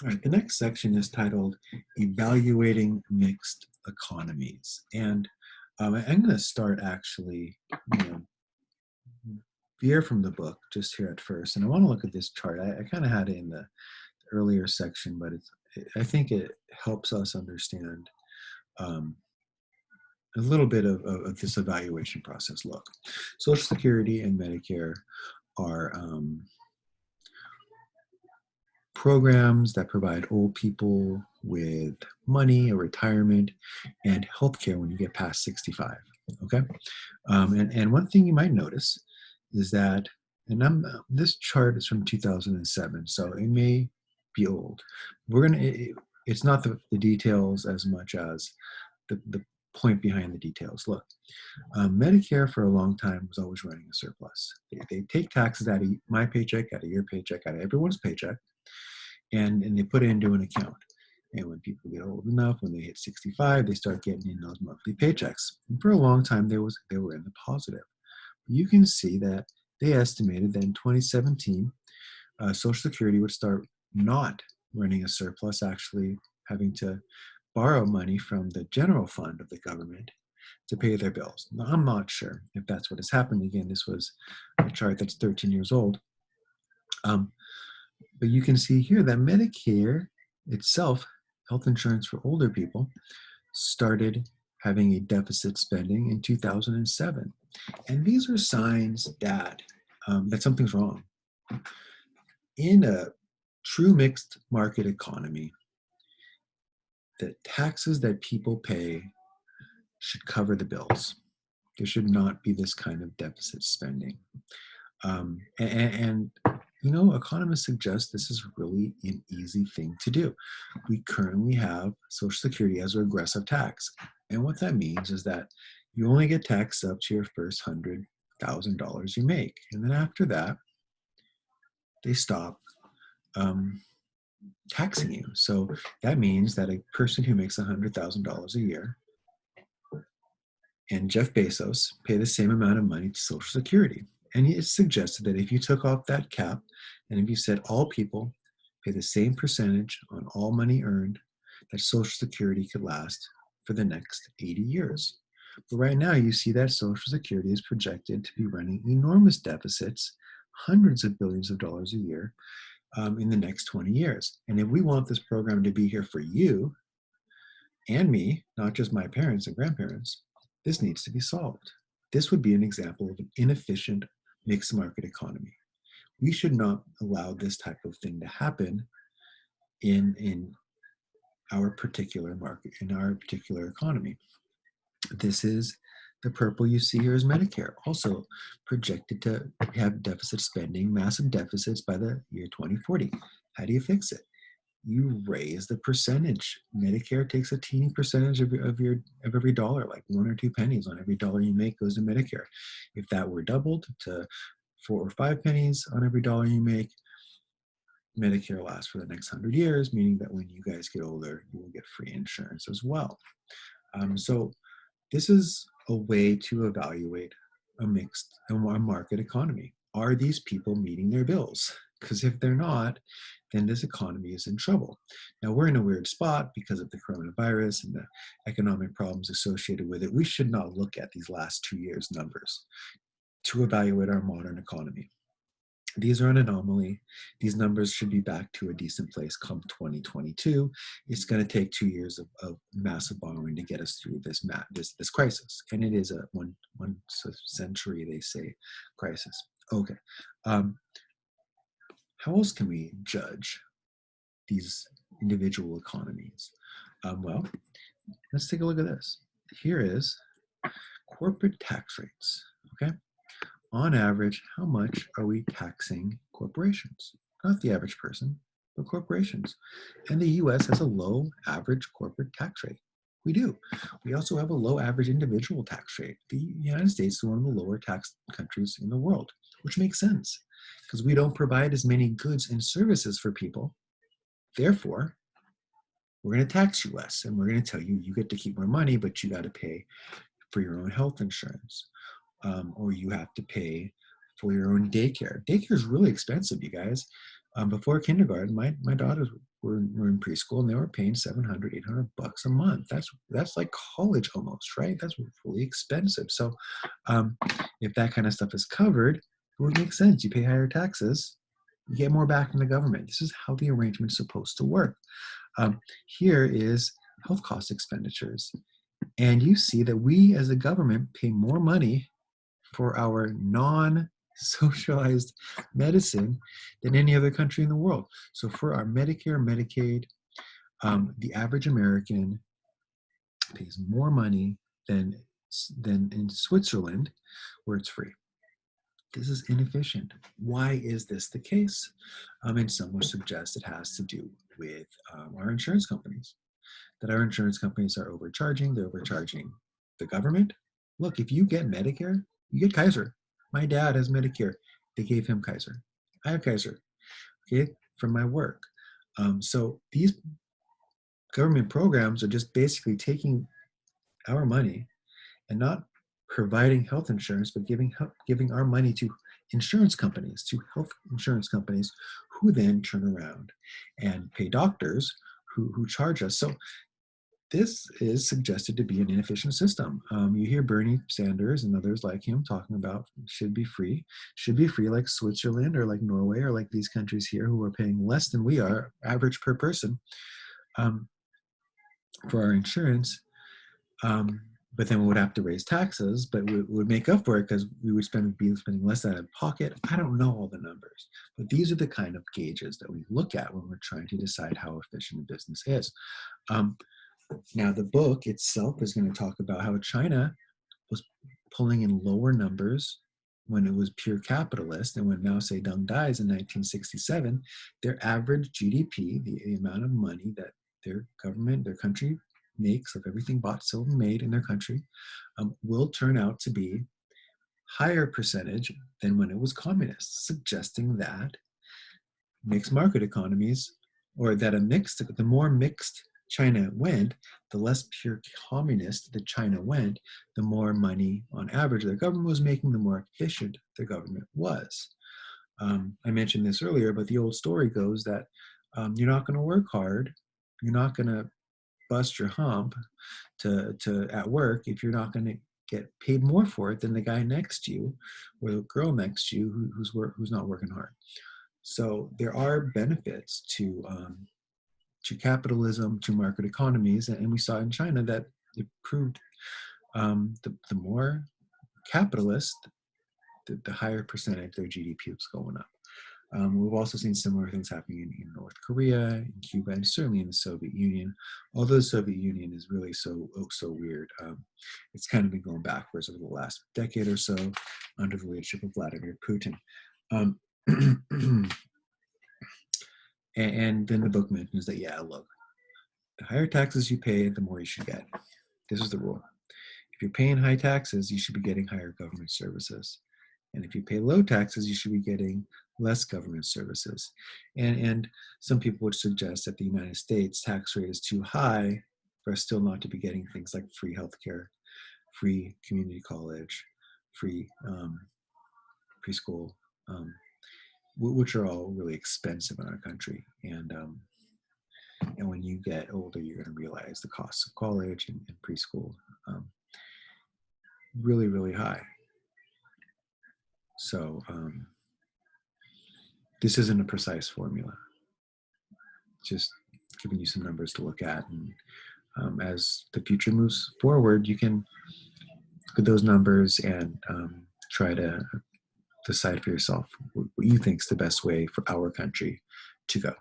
All right, the next section is titled Evaluating Mixed Economies. And I'm going to start actually, you know, veer from the book just here at first. And I want to look at this chart. I kind of had it in the earlier section, but I think it helps us understand um, a little bit of this evaluation process. Look, Social Security and Medicare are programs that provide old people with money, a retirement, and healthcare when you get past 65. Okay, and one thing you might notice is that, and this chart is from 2007, so it may be old. It's not the details as much as the point behind the details. Look, Medicare for a long time was always running a surplus. They take taxes out of my paycheck, out of your paycheck, out of everyone's paycheck, and they put it into an account. And when people get old enough, when they hit 65, they start getting in those monthly paychecks. And for a long time, they were in the positive. You can see that they estimated that in 2017, Social Security would start not running a surplus, actually having to borrow money from the general fund of the government to pay their bills. Now, I'm not sure if that's what has happened. Again, this was a chart that's 13 years old. But you can see here that Medicare itself, health insurance for older people, started having a deficit spending in 2007. And these are signs that, that something's wrong. In a true mixed market economy, the taxes that people pay should cover the bills. There should not be this kind of deficit spending. And you know, economists suggest this is really an easy thing to do. We currently have Social Security as a regressive tax. And what that means is that you only get taxed up to your first $100,000 you make. And then after that, they stop taxing you. So that means that a person who makes $100,000 a year and Jeff Bezos pay the same amount of money to Social Security. And it's suggested that if you took off that cap and if you said all people pay the same percentage on all money earned, that Social Security could last for the next 80 years. But right now, you see that Social Security is projected to be running enormous deficits, hundreds of billions of dollars a year in the next 20 years. And if we want this program to be here for you and me, not just my parents and grandparents, this needs to be solved. This would be an example of an inefficient mixed market economy. We should not allow this type of thing to happen in our particular market, in our particular economy. This is the purple you see here is Medicare, also projected to have deficit spending, massive deficits by the year 2040. How do you fix it? You raise the percentage. Medicare takes a teeny percentage of every dollar, like 1 or 2 pennies on every dollar you make goes to Medicare. If that were doubled to 4 or 5 pennies on every dollar you make, Medicare lasts for the next 100 years, meaning that when you guys get older, you will get free insurance as well. So this is a way to evaluate a market economy. Are these people meeting their bills? Because if they're not, then this economy is in trouble. Now, we're in a weird spot because of the coronavirus and the economic problems associated with it. We should not look at these last 2 years' numbers to evaluate our modern economy. These are an anomaly. These numbers should be back to a decent place come 2022. It's going to take 2 years of massive borrowing to get us through this crisis. And it is a one century, they say, crisis. Okay. How else can we judge these individual economies? Well, let's take a look at this. Here is corporate tax rates, okay? On average, how much are we taxing corporations? Not the average person, but corporations. And the US has a low average corporate tax rate. We do. We also have a low average individual tax rate. The United States is one of the lower tax countries in the world, which makes sense because we don't provide as many goods and services for people. Therefore, we're going to tax you less, and we're going to tell you you get to keep more money, but you got to pay for your own health insurance, or you have to pay for your own daycare. Daycare is really expensive, you guys. Before kindergarten, my daughters were in preschool and they were paying 700, $800 a month. That's like college almost, right? That's really expensive. So um, if that kind of stuff is covered, it would make sense. You pay higher taxes, you get more back from the government. This is how the arrangement is supposed to work. Here is health cost expenditures. And you see that we as a government pay more money for our non-socialized medicine than any other country in the world. So for our Medicare, Medicaid, the average American pays more money than in Switzerland, where it's free. This is inefficient. Why is this the case? And some would suggest it has to do with our insurance companies, that our insurance companies are overcharging. They're overcharging the government. Look, if you get Medicare, you get Kaiser. My dad has Medicare. They gave him Kaiser. I have Kaiser, okay, from my work. So these government programs are just basically taking our money and not providing health insurance, but giving our money to insurance companies, to health insurance companies, who then turn around and pay doctors who charge us. So this is suggested to be an inefficient system. You hear Bernie Sanders and others like him talking about should be free like Switzerland or like Norway or like these countries here who are paying less than we are, average per person, um, for our insurance. But then we would have to raise taxes, but we would make up for it because we would be spending less out of pocket. I don't know all the numbers, but these are the kind of gauges that we look at when we're trying to decide how efficient a business is. Now, the book itself is going to talk about how China was pulling in lower numbers when it was pure capitalist. And when Mao Zedong dies in 1967, their average GDP, the amount of money that their government, their country makes of everything bought, sold, and made in their country, will turn out to be higher percentage than when it was communist, suggesting that mixed market economies, or that the more mixed China went, the less pure communist that China went, the more money on average their government was making, the more efficient their government was. I mentioned this earlier, but the old story goes that you're not going to work hard, you're not going to bust your hump to at work if you're not going to get paid more for it than the guy next to you or the girl next to you who's not working hard. So there are benefits to capitalism, to market economies, and we saw in China that it proved the more capitalist, the higher percentage their GDP was going up. We've also seen similar things happening in North Korea, in Cuba, and certainly in the Soviet Union. Although the Soviet Union is really so weird. It's kind of been going backwards over the last decade or so under the leadership of Vladimir Putin. And then the book mentions that, yeah, look, the higher taxes you pay, the more you should get. This is the rule. If you're paying high taxes, you should be getting higher government services. And if you pay low taxes, you should be getting less government services. And some people would suggest that the United States tax rate is too high for us still not to be getting things like free healthcare, free community college, free preschool, which are all really expensive in our country. And when you get older, you're going to realize the costs of college and preschool really, really high. So this isn't a precise formula. Just giving you some numbers to look at. And as the future moves forward, you can look at those numbers and try to decide for yourself what you think is the best way for our country to go.